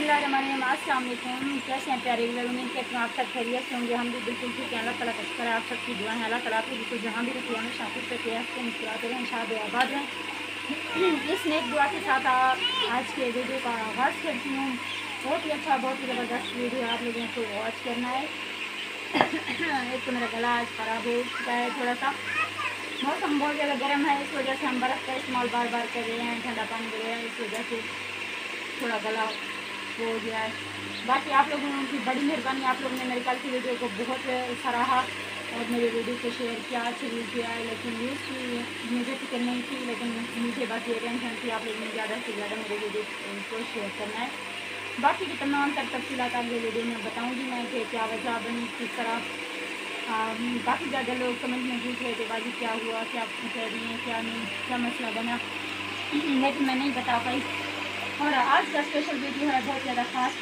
अस्सलाम वालेकुम। कैसे हैं प्यारे व्यूअर, उम्मीद करती हूँ आप सब खैरियत से होंगे। हम भी बिल्कुल ठीक हैं। अल्लाह ताला का शुक्र है, आप सबकी दुआ है। अल्लाह ताला आपको बिल्कुल जहाँ भी रखिए हमेशा खुश रखिए, हंसते मुस्कुराते रहें, शाद आबाद रहें। इस नेक दुआ के साथ आज के वीडियो का आगाज़ करती हूँ। बहुत ही अच्छा, बहुत ही ज़बरदस्त वीडियो आप लोगों को वॉच करना है। एक तो मेरा गला आज ख़राब हो चुका है थोड़ा सा। मौसम बहुत ज़्यादा गर्म है, इस वजह से हम बर्फ़ का इस्तेमाल बार बार कर रहे हैं, ठंडा पानी वगैरह, इस वजह से थोड़ा गला हो गया है। बाकी आप लोगों की बड़ी मेहरबानी, आप लोगों ने मेरे कल की वीडियो को बहुत सराहा और मेरे वीडियो को शेयर किया, अच्छी व्यू किया है। लेकिन व्यूज़ की मुझे फिक्र नहीं थी, लेकिन मुझे बस ये टेंशन थी आप लोगों ने ज़्यादा से ज़्यादा मेरे वीडियो को शेयर करना है। बाकी की तमाम तफसीलात अगले वीडियो में बताऊँगी मैं कि क्या वजह बनी, किस तरह। काफ़ी ज़्यादा लोग कमेंट में पूछ रहे थे बाजी क्या हुआ, क्या कह रही हैं, क्या नहीं, क्या मसला बना, लेकिन मैं नहीं बता पाई। और आज का स्पेशल वीडियो है बहुत ज़्यादा ख़ास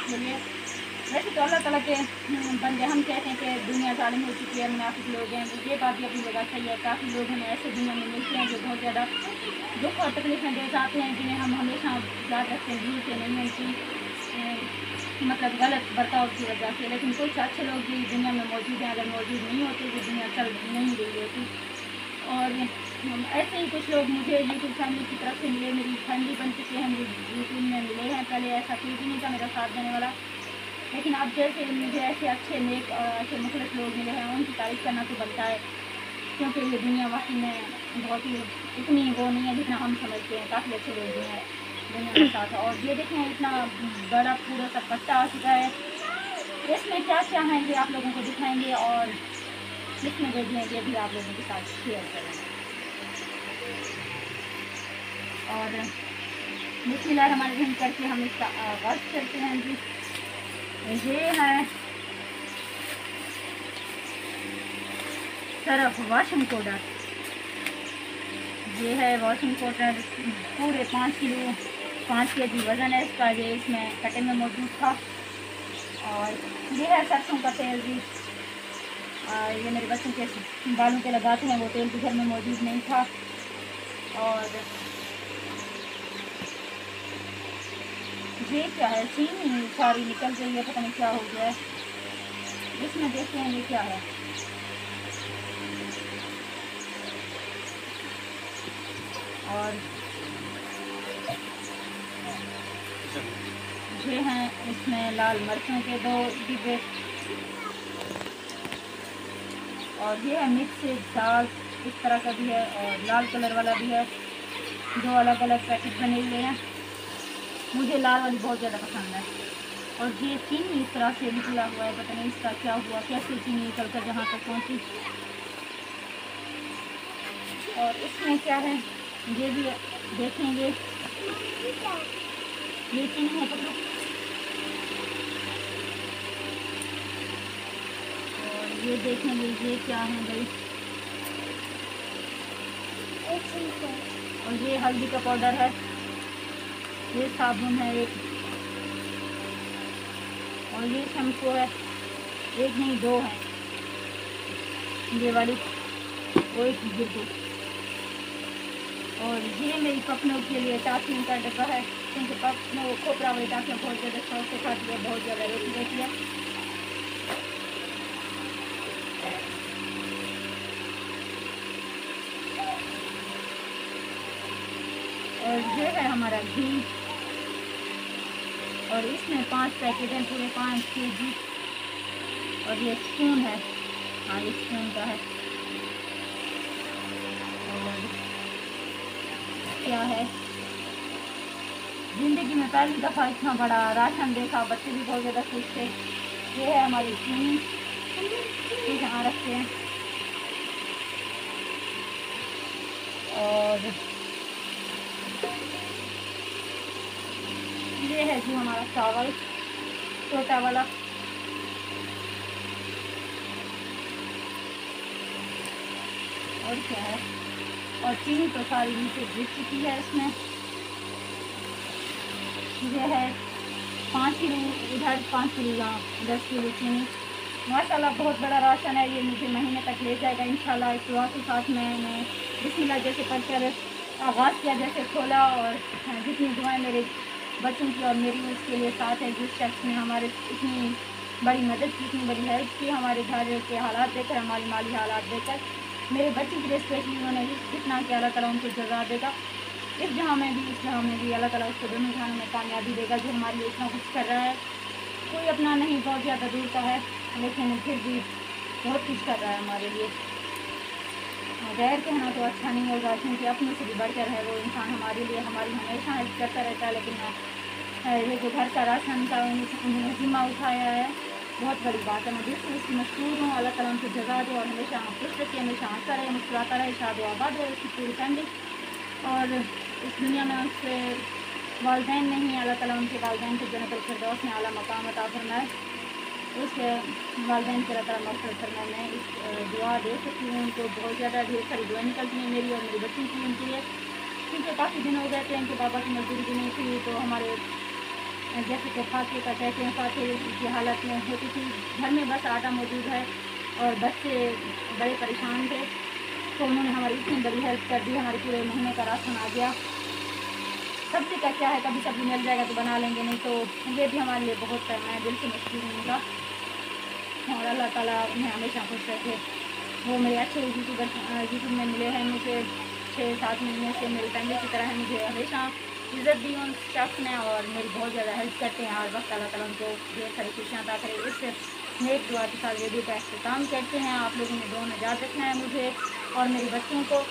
के लिए। वैसे तो अल्लाह ताला के बंदे, हम कहते हैं कि दुनिया जालिम हो चुकी है, मुनाफिक लोग हैं, ये बात भी अपनी जगह सही है। काफ़ी लोग हमें ऐसे दुनिया में मिलते हैं जो बहुत ज़्यादा दुख और तकलीफ़ें दे जाते हैं, जिन्हें हम हमेशा याद रखते हैं, भूलते नहीं हैं उनकी मतलब गलत बर्ताव की वजह से। लेकिन कुछ अच्छे लोग भी दुनिया में मौजूद हैं, अगर मौजूद नहीं होते तो दुनिया चल नहीं रही होती। और ऐसे ही कुछ लोग मुझे यूट्यूब फैमिली की तरफ से मिले, मेरी फैमिली बन चुके हैं, मेरी यूट्यूब में मिले हैं। पहले ऐसा कोई भी नहीं था मेरा साथ देने वाला, लेकिन अब जैसे मुझे ऐसे अच्छे नेक ऐसे मुखलिस लोग मिले हैं, उनकी तारीफ़ करना तो बनता है, क्योंकि ये दुनिया वाकई में बहुत ही इतनी वो नहीं है जितना हम समझते हैं। काफ़ी अच्छे लोग भी हैं दुनिया के साथ। और ये देखें इतना बड़ा पूरा सा पट्टा आ चुका है, इसमें क्या क्या है ये आप लोगों को दिखाएंगे और इसमें भेजेंगे भी आप लोगों के साथ शेयर करेंगे। और बिस्मिल्लाहिर्रहमानिर्रहीम करके हम इसका आगाज़ करते हैं जी। ये है सर्फ वॉशिंग पाउडर, ये है वॉशिंग पाउडर पूरे 5 किलो 5 kg वज़न है इसका, ये इसमें कटे में मौजूद था। और ये है सरसों का तेल जी, ये मेरे बच्चों के बालों के लगाते हैं, वो तेल भी घर में मौजूद नहीं था। और ये क्या है, चीनी सारी निकल गई है, पता नहीं क्या हो गया है। इसमें देखते हैं ये क्या है। और ये हैं इसमें लाल मिर्चों के 2 डिब्बे। और ये है मिक्स दाल, इस तरह का भी है और लाल कलर वाला भी है, 2 अलग अलग पैकेट बने हुए हैं। मुझे लाल वाली बहुत ज़्यादा पसंद है। और ये चीनी इस तरह से निकला हुआ है, पता नहीं इसका क्या हुआ, कैसे चीनी निकल कर जहाँ तक पहुँची। और इसमें क्या है ये भी देखेंगे, ये चीनी है पकड़ो। और ये देखेंगे ये क्या है भाई, और ये हल्दी का पाउडर है, ये साबुन है एक, और ये शैम्पू है, एक नहीं 2 है, ये वाली वो एक डिब्बी। और ये मेरी पपनों के लिए टाफियों का डब्बा है, क्योंकि पपनों खोपरा वाली टाफियाँ बहुत ज़्यादा शौक से खाती है, बहुत ज़्यादा रोटी रहती है। और ये है हमारा घी, और इसमें 5 पैकेट हैं, पूरे 5 kg। और ये स्पून है, हाँ ये स्पून का है। और क्या है, ज़िंदगी में पहली दफ़ा इतना बड़ा राशन देखा, बच्चे भी बहुत ज़्यादा खुश थे। ये है हमारी चीनी, यहाँ रखते हैं। और ये है जी हमारा चावल छोटा वाला। और क्या है, और चीनी तो सारी नीचे गिर चुकी है इसमें। ये है 5 किलो इधर, 5 किलो यहाँ, 10 किलो चीनी। माशाल्लाह बहुत बड़ा राशन है ये, मुझे महीने तक ले जाएगा इंशाल्लाह। इस दुआ के साथ मैंने बिस्मिल्लाह जैसे पढ़कर आगाज़ किया, जैसे खोला, और जितनी दुआएं मेरे بچوں کی اور میری اس کے لیے ساتھ ہے، جس شخص نے ہمارے اتنی بڑی مدد کی، اتنی بڑی ہیلپ کی ہمارے گھر کے حالات دیکھ کر، ہماری مالی حالات دیکھ کر، میرے بچوں کے لیے اسپیشلی انہوں نے اتنا کہ اللہ تعالیٰ ان کو جزا دے گا اس جہاں میں بھی، اس جہاں میں بھی اللہ تعالیٰ اس کو دونوں جہانوں میں کامیابی دے گا، جو ہمارے لیے اتنا کچھ کر رہا ہے۔ کوئی اپنا نہیں، بہت زیادہ دور کا ہے، لیکن پھر بھی بہت کچھ کر رہا ہے ہمارے لیے۔ غیر کہنا تو اچھا نہیں ہوگا، کیونکہ اپنے سے بھی بڑھ کر ہے وہ انسان ہمارے لیے، ہماری ہمیشہ ہیلپ کرتا رہتا ہے، لیکن یہ جو گھر کا راشن کا انہوں نے ذمہ اٹھایا ہے، بہت بڑی بات ہے۔ میں دل سے اس کی مشکور ہوں، اللہ تعالیٰ ان کو جزا دے اور ہمیشہ خوش رکھے، ہمیشہ ہنستا رہے، مسکراتا رہے، شاد و آباد رہے اس کی پوری فیملی، اور اس دنیا میں اس سے والدین نہیں، اللہ تعالیٰ ان کے والدین کو جنت الفردوس میں اعلیٰ مقام عطا فرمائے، اس والدین کے اللہ تعالیٰ مغفرت فرمائے۔ میں اس دعا دے سکتی ہوں ان کو، بہت زیادہ ڈھیر ساری دعائیں نکلتی ہیں میری اور میری بچوں کی ان کے لیے، کیونکہ کافی دن ہو گئے تھے ان کے پاپا کی مزدوری بھی نہیں تھی، تو ہمارے جیسے کہ فاقے کا کہتے ہیں، فاقے کی حالت میں ہوتی تھی، گھر میں بس آٹا موجود ہے اور بچے بڑے پریشان تھے، تو انہوں نے ہماری اتنی بڑی ہیلپ کر دی، ہمارے پورے مہینے کا راشن آ گیا۔ سبزی کا کیا ہے، کبھی سبزی مل جائے گا تو بنا لیں گے، نہیں تو یہ بھی ہمارے لیے بہت ہے، میں دل سے مشکور ہوں ان کا، اور اللہ تعالیٰ انہیں ہمیشہ خوش رکھے۔ وہ میرے اچھے یوٹیوب میں ملے ہیں مجھے 6-7 مہینے سے، میری فیملی کی طرح ہے، مجھے ہمیشہ عزت دی ان شخص نے، اور میری بہت زیادہ ہیلپ کرتے ہیں ہر وقت، اللہ تعالیٰ ان کو ڈھیر ساری خوشیاں عطا کرے۔ اس نیک دعا کے ساتھ ویڈیو کا اختتام کرتے ہیں، آپ لوگوں نے دعا میں یاد رکھنا ہے مجھے اور میرے بچوں کو،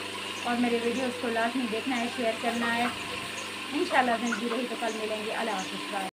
اور میرے ویڈیوز کو لازمی دیکھنا ہے، شیئر کرنا ہے، انشاءاللہ زندگی رہی تو کل ملیں گے، اللہ حافظ۔